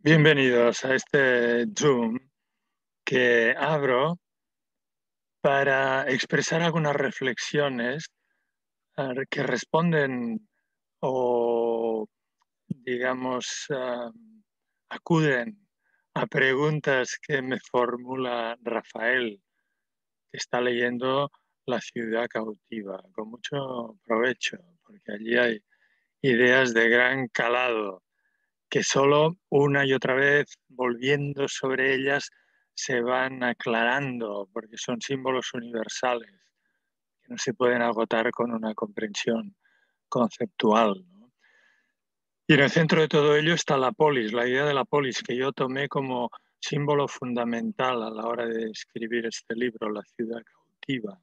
Bienvenidos a este Zoom que abro para expresar algunas reflexiones que responden o, digamos, acuden a preguntas que me formula Rafael, que está leyendo La ciudad cautiva, con mucho provecho, porque allí hay ideas de gran calado que solo una y otra vez, volviendo sobre ellas, se van aclarando, porque son símbolos universales que no se pueden agotar con una comprensión conceptual, ¿no? Y en el centro de todo ello está la polis, la idea de la polis, que yo tomé como símbolo fundamental a la hora de escribir este libro, La ciudad cautiva,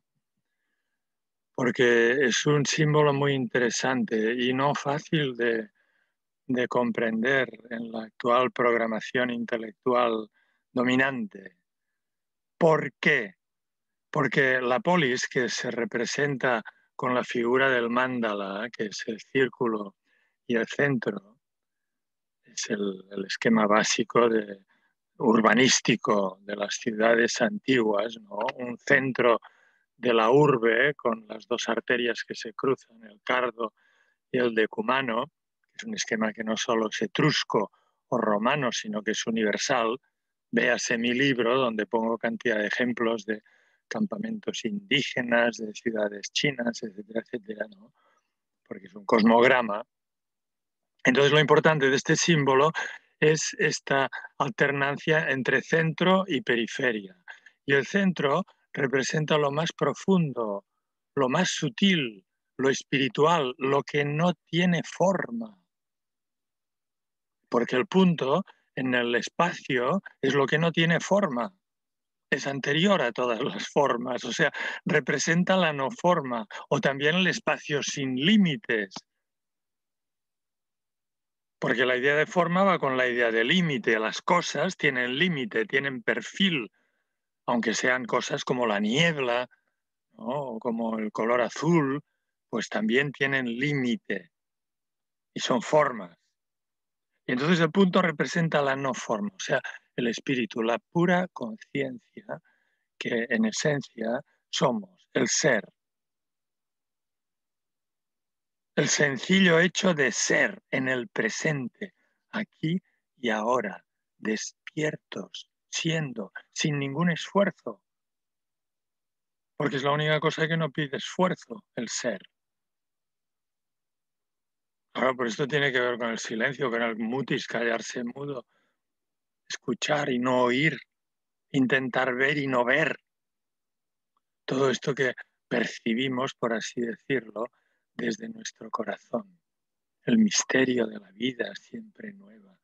porque es un símbolo muy interesante y no fácil de comprender en la actual programación intelectual dominante. ¿Por qué? Porque la polis, que se representa con la figura del mandala, que es el círculo y el centro, es el esquema básico urbanístico de las ciudades antiguas, ¿no? Un centro de la urbe con las dos arterias que se cruzan, el Cardo y el decumano, que es un esquema que no solo es etrusco o romano, sino que es universal. Véase mi libro, donde pongo cantidad de ejemplos de campamentos indígenas, de ciudades chinas, etcétera, etcétera, ¿no? Porque es un cosmograma. Entonces, lo importante de este símbolo es esta alternancia entre centro y periferia. Y el centro representa lo más profundo, lo más sutil, lo espiritual, lo que no tiene forma. Porque el punto en el espacio es lo que no tiene forma. Es anterior a todas las formas, o sea, representa la no forma o también el espacio sin límites. Porque la idea de forma va con la idea de límite. Las cosas tienen límite, tienen perfil, aunque sean cosas como la niebla, ¿no? O como el color azul, pues también tienen límite y son formas. Y entonces el punto representa la no forma, o sea, el espíritu, la pura conciencia que en esencia somos, el ser, el sencillo hecho de ser en el presente, aquí y ahora, despiertos, siendo, sin ningún esfuerzo, porque es la única cosa que no pide esfuerzo, el ser. Ahora, por esto tiene que ver con el silencio, con el mutis, callarse mudo, escuchar y no oír, intentar ver y no ver. Todo esto que percibimos, por así decirlo, desde nuestro corazón. El misterio de la vida siempre nueva,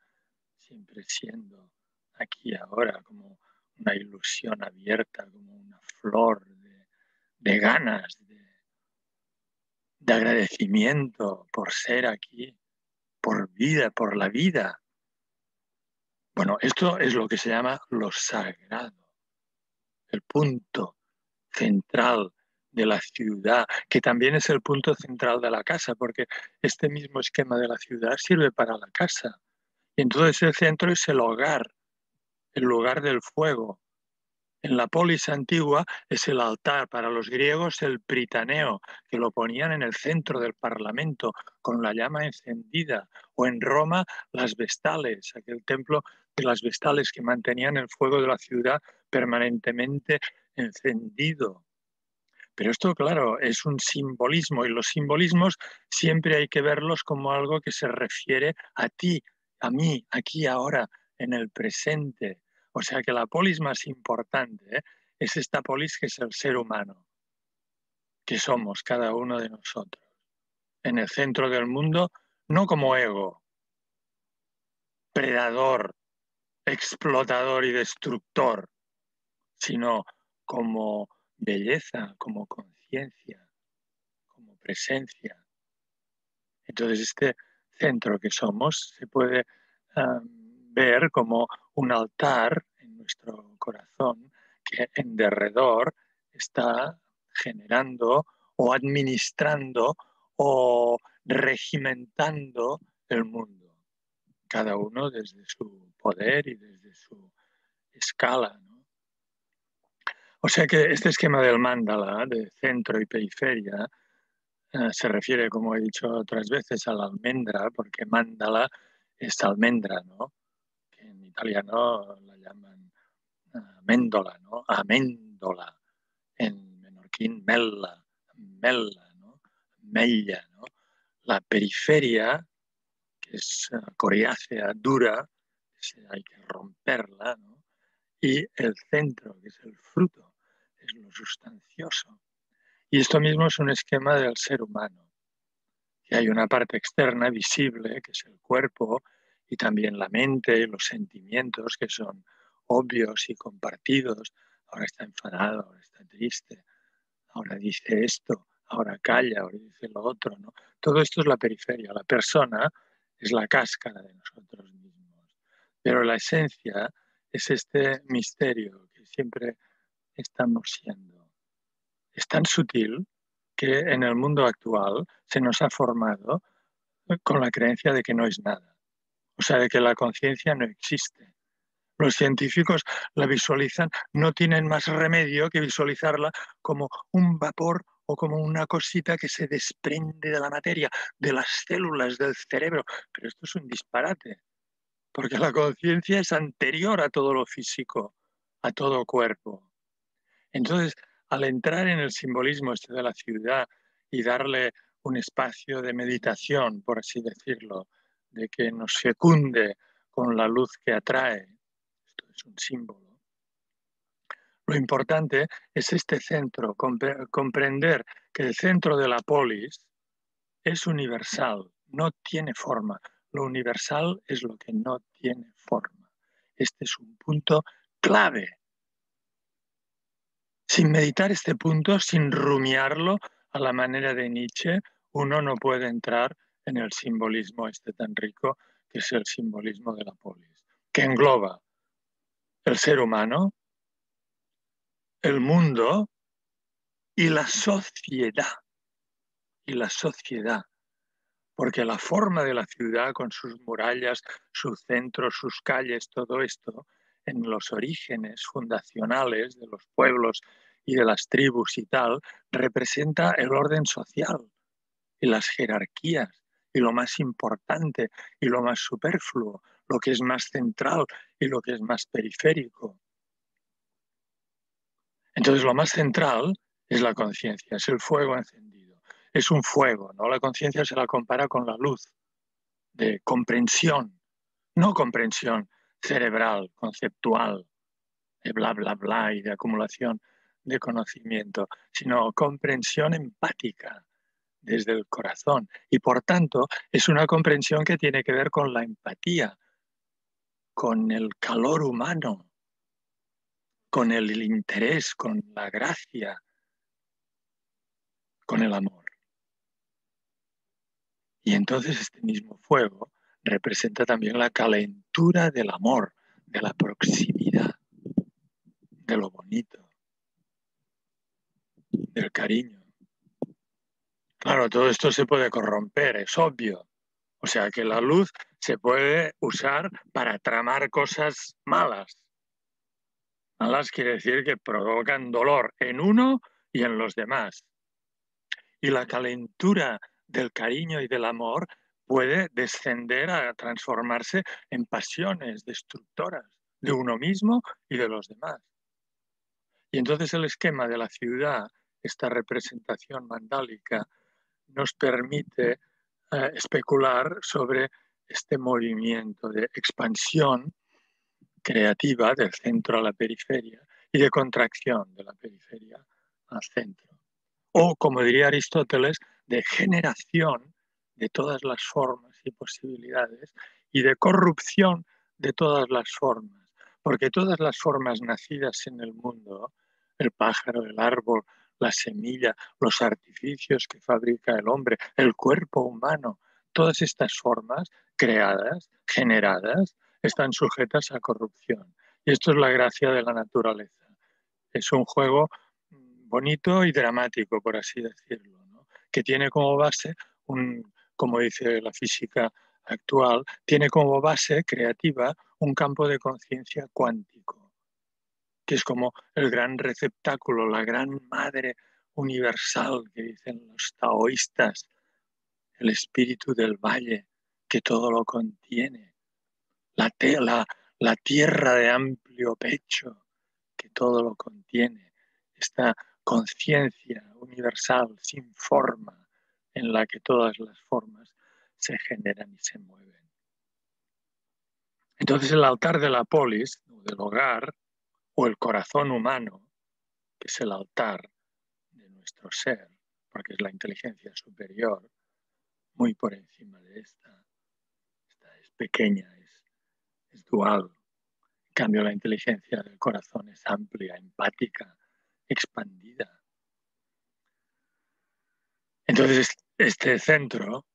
siempre siendo aquí y ahora, como una ilusión abierta, como una flor de ganas, de agradecimiento por ser aquí, por vida, por la vida. Bueno, esto es lo que se llama lo sagrado, el punto central de la ciudad, que también es el punto central de la casa, porque este mismo esquema de la ciudad sirve para la casa. Y entonces el centro es el lugar del fuego. En la polis antigua es el altar, para los griegos el pritaneo, que lo ponían en el centro del parlamento con la llama encendida, o en Roma las vestales, aquel templo de las vestales que mantenían el fuego de la ciudad permanentemente encendido. Pero esto, claro, es un simbolismo y los simbolismos siempre hay que verlos como algo que se refiere a ti, a mí, aquí, ahora, en el presente. O sea que la polis más importante, es esta polis que es el ser humano, que somos cada uno de nosotros, en el centro del mundo, no como ego, predador, explotador y destructor, sino como belleza, como conciencia, como presencia. Entonces, este centro que somos se puede ver como un altar en nuestro corazón que en derredor está generando o administrando o regimentando el mundo. cada uno desde su poder y desde su escala, ¿no? O sea que este esquema del mandala, de centro y periferia, se refiere, como he dicho otras veces, a la almendra, porque mandala es almendra, ¿no? Que en italiano la llaman méndola, ¿no? Améndola. En menorquín, mella, mella, ¿no? Mella, ¿no? La periferia, que es coriácea, dura, hay que romperla, ¿no? Y el centro, que es el fruto, es lo sustancioso. Y esto mismo es un esquema del ser humano. Y hay una parte externa visible, que es el cuerpo, y también la mente y los sentimientos, que son obvios y compartidos. Ahora está enfadado, ahora está triste, ahora dice esto, ahora calla, ahora dice lo otro, ¿no? Todo esto es la periferia. La persona es la cáscara de nosotros mismos. Pero la esencia es este misterio que siempre estamos siendo. Es tan sutil que en el mundo actual se nos ha formado con la creencia de que no es nada. O sea, de que la conciencia no existe. Los científicos la visualizan, no tienen más remedio que visualizarla como un vapor o como una cosita que se desprende de la materia, de las células del cerebro. Pero esto es un disparate, porque la conciencia es anterior a todo lo físico, a todo cuerpo. Entonces, al entrar en el simbolismo este de la ciudad y darle un espacio de meditación, por así decirlo, de que nos fecunde con la luz que atrae, esto es un símbolo. Lo importante es este centro, comprender que el centro de la polis es universal, no tiene forma. Lo universal es lo que no tiene forma. Este es un punto clave. Sin meditar este punto, sin rumiarlo a la manera de Nietzsche, uno no puede entrar en el simbolismo este tan rico que es el simbolismo de la polis, que engloba el ser humano, el mundo y la sociedad. Y la sociedad, porque la forma de la ciudad con sus murallas, sus centros, sus calles, todo esto, en los orígenes fundacionales de los pueblos y de las tribus y tal, representa el orden social y las jerarquías y lo más importante y lo más superfluo, lo que es más central y lo que es más periférico. Entonces, lo más central es la conciencia, es el fuego encendido. Es un fuego, ¿no? La conciencia se la compara con la luz de comprensión, no comprensión cerebral, conceptual, de bla, bla, bla y de acumulación de conocimiento, sino comprensión empática desde el corazón. Y por tanto, es una comprensión que tiene que ver con la empatía, con el calor humano, con el interés, con la gracia, con el amor. Y entonces este mismo fuego representa también la calentura del amor, de la proximidad, de lo bonito, del cariño. Claro, todo esto se puede corromper, es obvio. O sea que la luz se puede usar para tramar cosas malas. Malas quiere decir que provocan dolor en uno y en los demás. Y la calentura del cariño y del amor puede descender a transformarse en pasiones destructoras de uno mismo y de los demás. Y entonces el esquema de la ciudad, esta representación mandálica, nos permite especular sobre este movimiento de expansión creativa del centro a la periferia y de contracción de la periferia al centro. O, como diría Aristóteles, de generación de todas las formas y posibilidades y de corrupción de todas las formas. Porque todas las formas nacidas en el mundo, el pájaro, el árbol, la semilla, los artificios que fabrica el hombre, el cuerpo humano, todas estas formas creadas, generadas, están sujetas a corrupción. Y esto es la gracia de la naturaleza. Es un juego bonito y dramático, por así decirlo, ¿no? Que tiene como base, como dice la física actual tiene como base creativa un campo de conciencia cuántico, que es como el gran receptáculo, la gran madre universal que dicen los taoístas, el espíritu del valle, que todo lo contiene, la tierra de amplio pecho, que todo lo contiene, esta conciencia universal sin forma, en la que todas las formas se generan y se mueven. Entonces el altar de la polis, del hogar, o el corazón humano, que es el altar de nuestro ser, porque es la inteligencia superior, muy por encima de esta es pequeña, es dual. En cambio, la inteligencia del corazón es amplia, empática, expandida. Entonces, este centro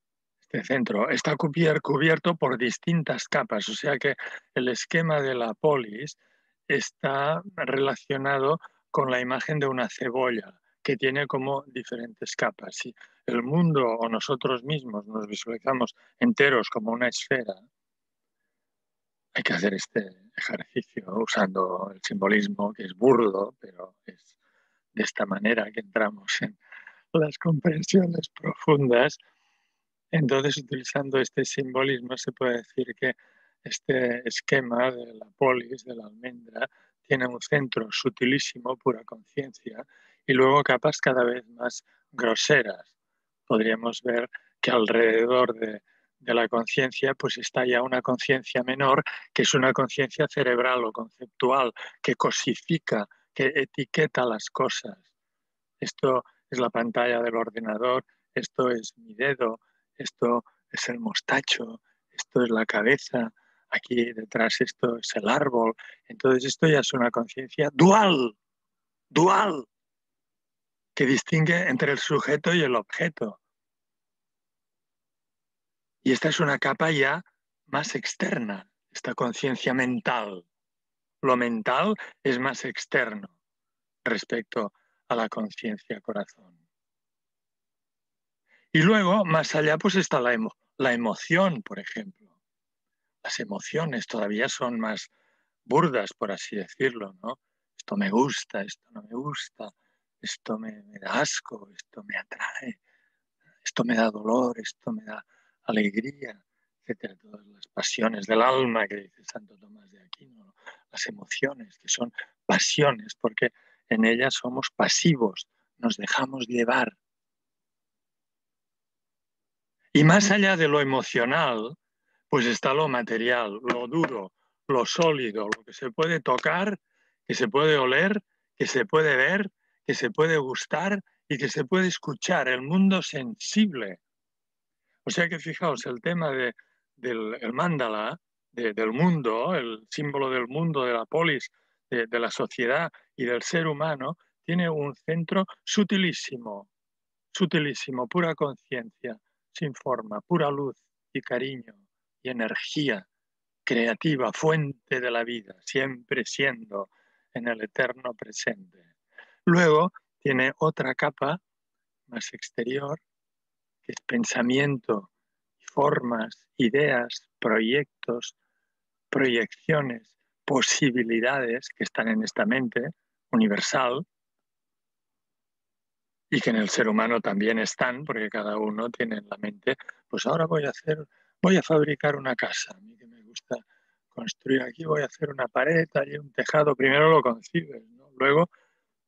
está cubierto por distintas capas, o sea que el esquema de la polis está relacionado con la imagen de una cebolla que tiene como diferentes capas. Si el mundo o nosotros mismos nos visualizamos enteros como una esfera, hay que hacer este ejercicio usando el simbolismo, que es burdo, pero es de esta manera que entramos en las comprensiones profundas. Entonces, utilizando este simbolismo, se puede decir que este esquema de la polis, de la almendra, tiene un centro sutilísimo, pura conciencia, y luego capas cada vez más groseras. Podríamos ver que alrededor de la conciencia pues está ya una conciencia menor, que es una conciencia cerebral o conceptual, que cosifica, que etiqueta las cosas. Esto es la pantalla del ordenador, esto es mi dedo, esto es el mostacho, esto es la cabeza, aquí detrás esto es el árbol. Entonces esto ya es una conciencia dual, que distingue entre el sujeto y el objeto. Y esta es una capa ya más externa, esta conciencia mental. Lo mental es más externo respecto a la conciencia corazón. Y luego, más allá, pues está la emoción, por ejemplo. Las emociones todavía son más burdas, por así decirlo, ¿no? Esto me gusta, esto no me gusta, esto me da asco, esto me atrae, esto me da dolor, esto me da alegría, etcétera. Todas las pasiones del alma que dice Santo Tomás de Aquino, las emociones, que son pasiones, porque en ellas somos pasivos, nos dejamos llevar. Y más allá de lo emocional, pues está lo material, lo duro, lo sólido, lo que se puede tocar, que se puede oler, que se puede ver, que se puede gustar y que se puede escuchar, el mundo sensible. O sea que fijaos, el tema del mandala, del mundo, el símbolo del mundo, de la polis, de la sociedad y del ser humano, tiene un centro sutilísimo, sutilísimo, pura conciencia, sin forma, pura luz y cariño y energía creativa, fuente de la vida, siempre siendo en el eterno presente. Luego tiene otra capa más exterior, que es pensamiento, formas, ideas, proyectos, proyecciones, posibilidades que están en esta mente universal, y que en el ser humano también están, porque cada uno tiene en la mente, pues ahora voy a fabricar una casa. A mí que me gusta construir aquí, voy a hacer una pared, allí un tejado. Primero lo concibes, ¿no? Luego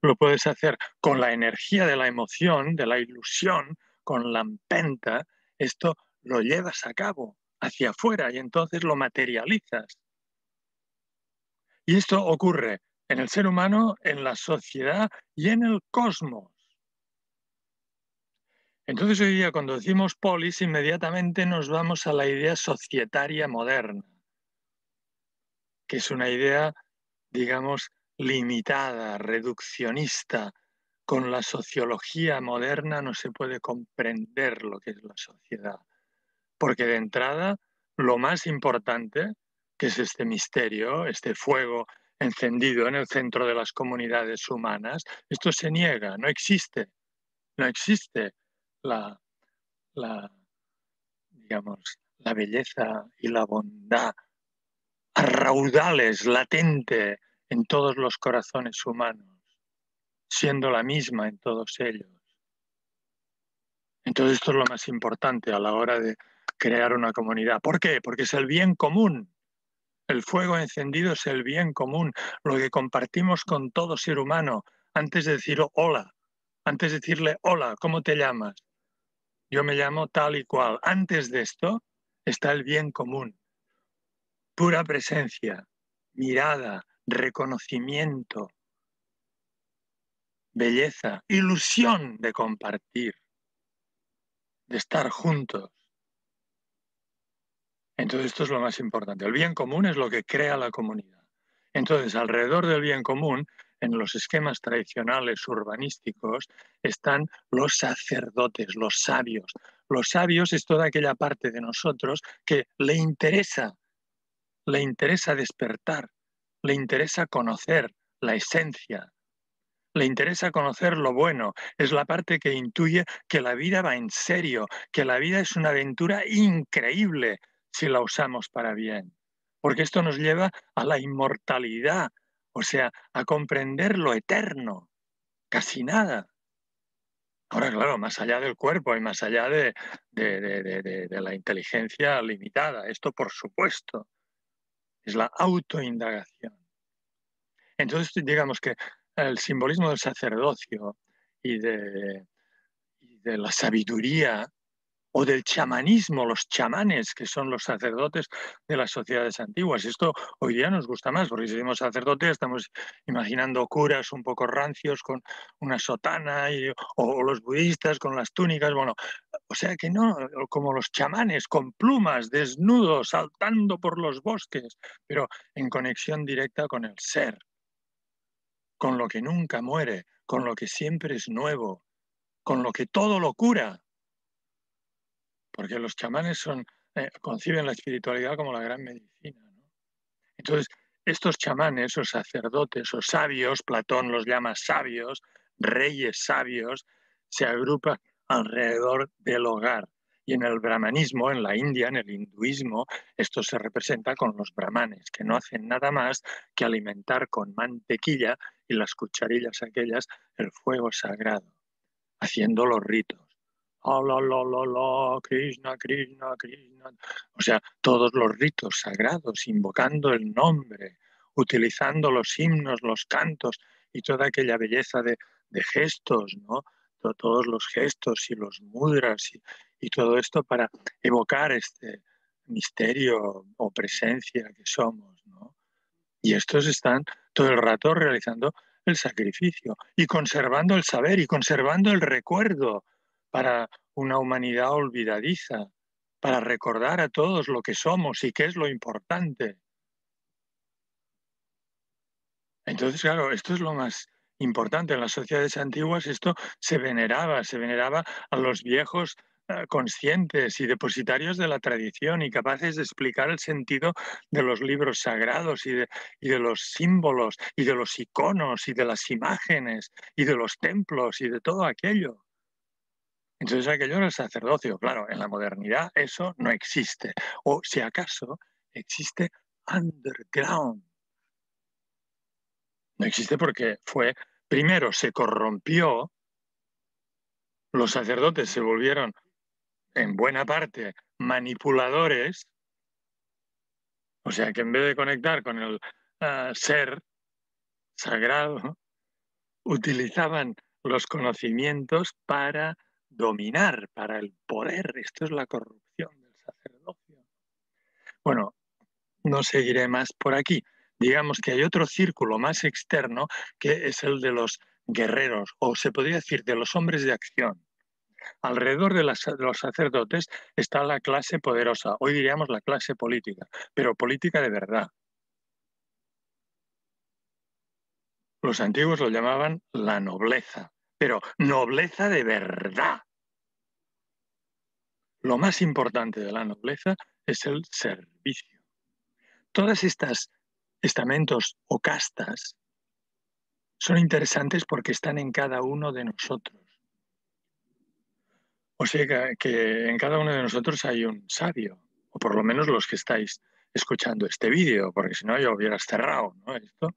lo puedes hacer con la energía de la emoción, de la ilusión, con la empenta. Esto lo llevas a cabo hacia afuera y entonces lo materializas. Y esto ocurre en el ser humano, en la sociedad y en el cosmos. Entonces hoy día cuando decimos polis inmediatamente nos vamos a la idea societaria moderna, que es una idea, digamos, limitada, reduccionista. Con la sociología moderna no se puede comprender lo que es la sociedad, porque de entrada lo más importante, que es este misterio, este fuego encendido en el centro de las comunidades humanas, esto se niega, no existe la digamos, la belleza y la bondad a raudales, latente en todos los corazones humanos, siendo la misma en todos ellos. Entonces esto es lo más importante a la hora de crear una comunidad. ¿Por qué? Porque es el bien común. El fuego encendido es el bien común, lo que compartimos con todo ser humano. Antes de decir hola, antes de decirle hola, ¿cómo te llamas? Yo me llamo tal y cual. Antes de esto está el bien común. Pura presencia, mirada, reconocimiento, belleza, ilusión de compartir, de estar juntos. Entonces esto es lo más importante. El bien común es lo que crea la comunidad. Entonces, alrededor del bien común, en los esquemas tradicionales urbanísticos, están los sacerdotes, los sabios. Los sabios es toda aquella parte de nosotros que le interesa despertar, le interesa conocer la esencia, le interesa conocer lo bueno. Es la parte que intuye que la vida va en serio, que la vida es una aventura increíble si la usamos para bien. Porque esto nos lleva a la inmortalidad, o sea, a comprender lo eterno, casi nada. Ahora, claro, más allá del cuerpo y más allá de la inteligencia limitada, esto por supuesto, es la autoindagación. Entonces, digamos que el simbolismo del sacerdocio y de la sabiduría o del chamanismo, los chamanes, que son los sacerdotes de las sociedades antiguas. Esto hoy día nos gusta más, porque si decimos sacerdote estamos imaginando curas un poco rancios con una sotana, o los budistas con las túnicas, bueno, o sea que no, como los chamanes con plumas, desnudos, saltando por los bosques, pero en conexión directa con el ser, con lo que nunca muere, con lo que siempre es nuevo, con lo que todo lo cura. Porque los chamanes conciben la espiritualidad como la gran medicina, ¿no? Entonces, estos chamanes o sacerdotes o sabios, Platón los llama sabios, reyes sabios, se agrupan alrededor del hogar. Y en el brahmanismo, en la India, en el hinduismo, esto se representa con los brahmanes, que no hacen nada más que alimentar con mantequilla y las cucharillas aquellas el fuego sagrado, haciendo los ritos. Oh, Krishna, Krishna, Krishna. O sea, todos los ritos sagrados, invocando el nombre, utilizando los himnos, los cantos y toda aquella belleza de gestos, ¿no? Todos los gestos y los mudras y todo esto para evocar este misterio o presencia que somos, ¿no? Y estos están todo el rato realizando el sacrificio y conservando el saber y conservando el recuerdo para una humanidad olvidadiza, para recordar a todos lo que somos y qué es lo importante. Entonces, claro, esto es lo más importante. En las sociedades antiguas esto se veneraba a los viejos conscientes y depositarios de la tradición y capaces de explicar el sentido de los libros sagrados y de los símbolos y de los iconos y de las imágenes y de los templos y de todo aquello. Entonces aquello era el sacerdocio. Claro, en la modernidad eso no existe. O si acaso existe underground. No existe porque primero se corrompió, los sacerdotes se volvieron en buena parte manipuladores, o sea que en vez de conectar con el ser sagrado, utilizaban los conocimientos para dominar, para el poder. Esto es la corrupción del sacerdocio. Bueno, no seguiré más por aquí. Digamos que hay otro círculo más externo que es el de los guerreros, o se podría decir de los hombres de acción. Alrededor de los sacerdotes está la clase poderosa, hoy diríamos la clase política, pero política de verdad. Los antiguos lo llamaban la nobleza, pero nobleza de verdad. Lo más importante de la nobleza es el servicio. Todas estas estamentos o castas son interesantes porque están en cada uno de nosotros. O sea que en cada uno de nosotros hay un sabio. o por lo menos los que estáis escuchando este vídeo, porque si no ya hubieras cerrado, ¿no? Esto,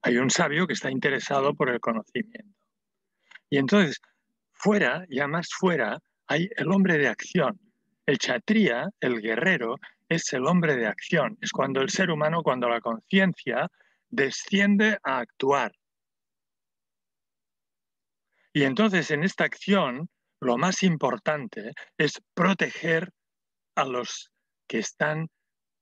hay un sabio que está interesado por el conocimiento. Y entonces, fuera, ya más fuera, hay el hombre de acción. El kshatriya, el guerrero, es el hombre de acción. Es cuando el ser humano, cuando la conciencia desciende a actuar. Y entonces en esta acción, lo más importante es proteger a los que están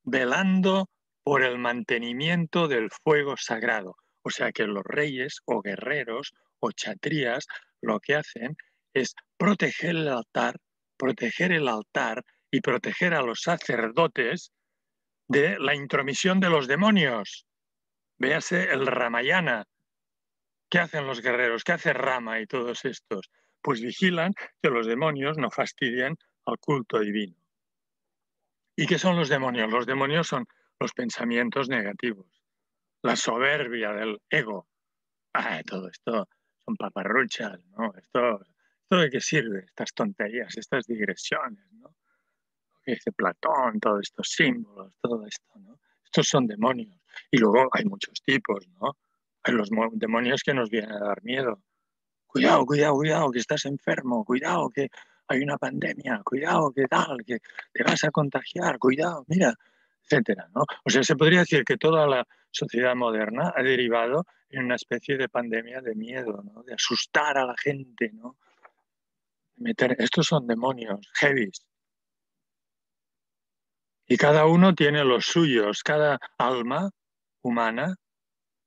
velando por el mantenimiento del fuego sagrado. O sea que los reyes o guerreros o kshatriyas lo que hacen es proteger el altar y proteger a los sacerdotes de la intromisión de los demonios. Véase el Ramayana. ¿Qué hacen los guerreros? ¿Qué hace Rama y todos estos? Pues vigilan que los demonios no fastidien al culto divino. ¿Y qué son los demonios? Los demonios son los pensamientos negativos, la soberbia del ego. Todo esto son paparruchas, ¿no? ¿Esto de qué sirve? Estas tonterías, estas digresiones, ¿no? Lo que dice Platón, todos estos símbolos, todo esto, ¿no? Estos son demonios. Y luego hay muchos tipos, ¿no? Hay los demonios que nos vienen a dar miedo. Cuidado, cuidado, cuidado, que estás enfermo, cuidado, que hay una pandemia, cuidado, que tal, que te vas a contagiar, cuidado, mira, etcétera, ¿no? O sea, se podría decir que toda la sociedad moderna ha derivado en una especie de pandemia de miedo, ¿no? De asustar a la gente, ¿no? Estos son demonios, heavies. Y cada uno tiene los suyos, cada alma humana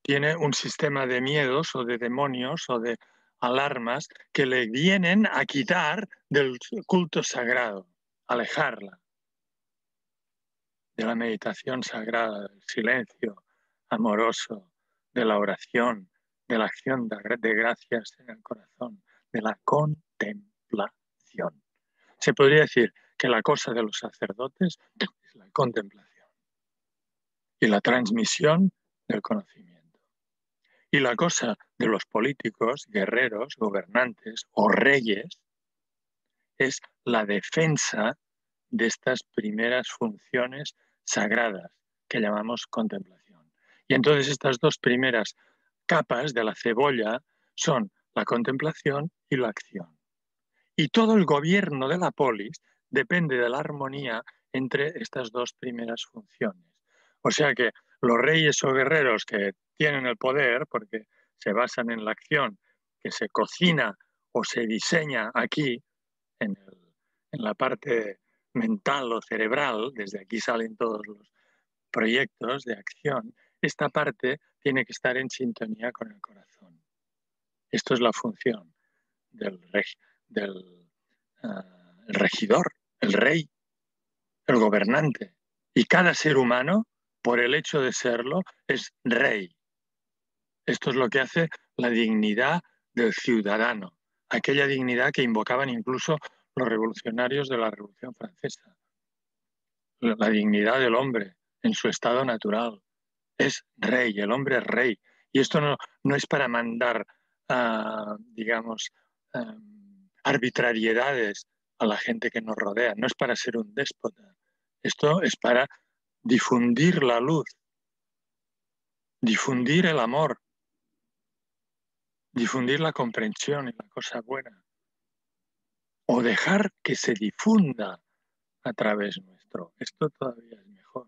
tiene un sistema de miedos o de demonios o de alarmas que le vienen a quitar del culto sagrado, alejarla de la meditación sagrada, del silencio amoroso, de la oración, de la acción de gracias en el corazón, de la contemplación. Se podría decir que la cosa de los sacerdotes es la contemplación y la transmisión del conocimiento. Y la cosa de los políticos, guerreros, gobernantes o reyes es la defensa de estas primeras funciones sagradas que llamamos contemplación. Y entonces estas dos primeras capas de la cebolla son la contemplación y la acción. Y todo el gobierno de la polis depende de la armonía entre estas dos primeras funciones. O sea que los reyes o guerreros que tienen el poder, porque se basan en la acción que se cocina o se diseña aquí, en la parte mental o cerebral, desde aquí salen todos los proyectos de acción, esta parte tiene que estar en sintonía con el corazón. Esto es la función del regidor, el rey, el gobernante. Y cada ser humano, por el hecho de serlo, es rey. Esto es lo que hace la dignidad del ciudadano, aquella dignidad que invocaban incluso los revolucionarios de la Revolución Francesa. La dignidad del hombre en su estado natural. Es rey, el hombre es rey. Y esto no es para mandar, digamos, arbitrariedades a la gente que nos rodea, no es para ser un déspota. Esto es para difundir la luz, difundir el amor, difundir la comprensión y la cosa buena. O dejar que se difunda a través nuestro. Esto todavía es mejor.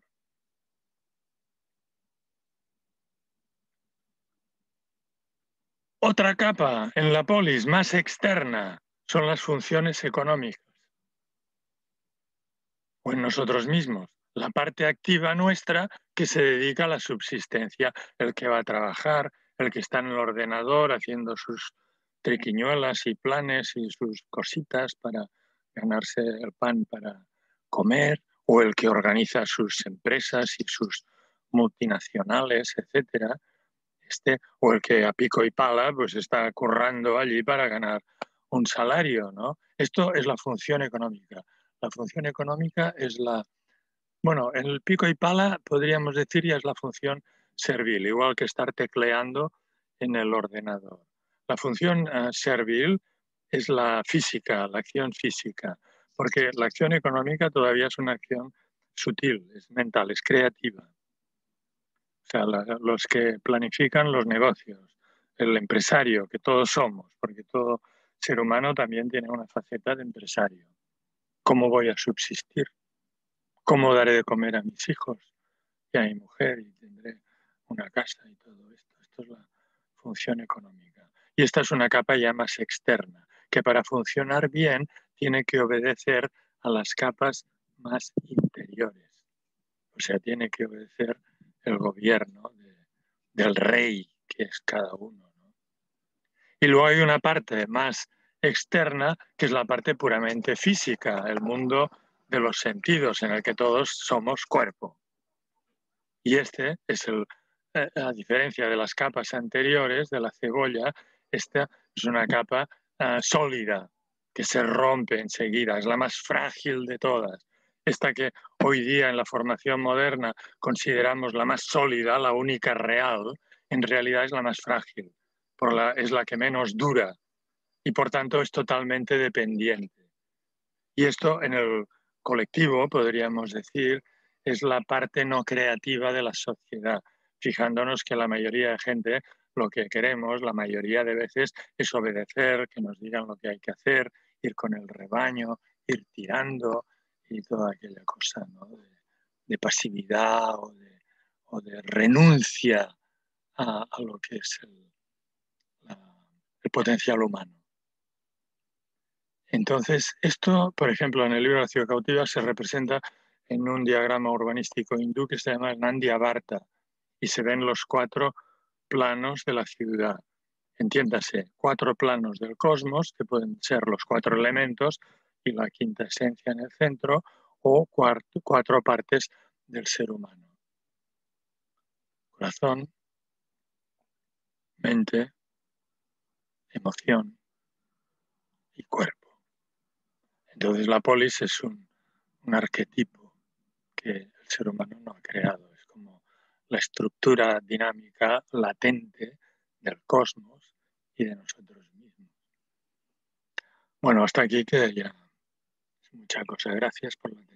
Otra capa en la polis, más externa, son las funciones económicas. O en nosotros mismos. La parte activa nuestra que se dedica a la subsistencia. El que va a trabajar, el que está en el ordenador haciendo sus triquiñuelas y planes y sus cositas para ganarse el pan para comer, o el que organiza sus empresas y sus multinacionales, etcétera. O el que a pico y pala pues está currando allí para ganar un salario, ¿no? Esto es la función económica. La función económica es bueno, en el pico y pala podríamos decir ya es la función servil, igual que estar tecleando en el ordenador. La función servil es la física, la acción física, porque la acción económica todavía es una acción sutil, es mental, es creativa. O sea, los que planifican los negocios, el empresario, que todos somos, porque todo ser humano también tiene una faceta de empresario. ¿Cómo voy a subsistir? ¿Cómo daré de comer a mis hijos y a mi mujer y tendré una casa y todo esto? Esto es la función económica. Y esta es una capa ya más externa, que para funcionar bien tiene que obedecer a las capas más interiores. O sea, tiene que obedecer el gobierno del rey, que es cada uno, ¿no? Y luego hay una parte más externa, que es la parte puramente física, el mundo de los sentidos, en el que todos somos cuerpo. Y este es a diferencia de las capas anteriores de la cebolla, esta es una capa sólida, que se rompe enseguida, es la más frágil de todas. Esta que hoy día en la formación moderna consideramos la más sólida, la única real, en realidad es la más frágil, es la que menos dura y por tanto es totalmente dependiente. Y esto en el colectivo, podríamos decir, es la parte no creativa de la sociedad, fijándonos que la mayoría de gente lo que queremos, la mayoría de veces, es obedecer, que nos digan lo que hay que hacer, ir con el rebaño, ir tirando y toda aquella cosa, ¿no? de pasividad o de renuncia a lo que es el potencial humano. Entonces, esto, por ejemplo, en el libro La ciudad cautiva se representa en un diagrama urbanístico hindú que se llama Nandya Varta y se ven los 4 planos de la ciudad. Entiéndase, 4 planos del cosmos, que pueden ser los 4 elementos y la quinta esencia en el centro, o 4 partes del ser humano. Corazón, mente, emoción y cuerpo. Entonces la polis es un arquetipo que el ser humano no ha creado. Es como la estructura dinámica latente del cosmos y de nosotros mismos. Bueno, hasta aquí que ya es mucha cosa. Gracias por la atención.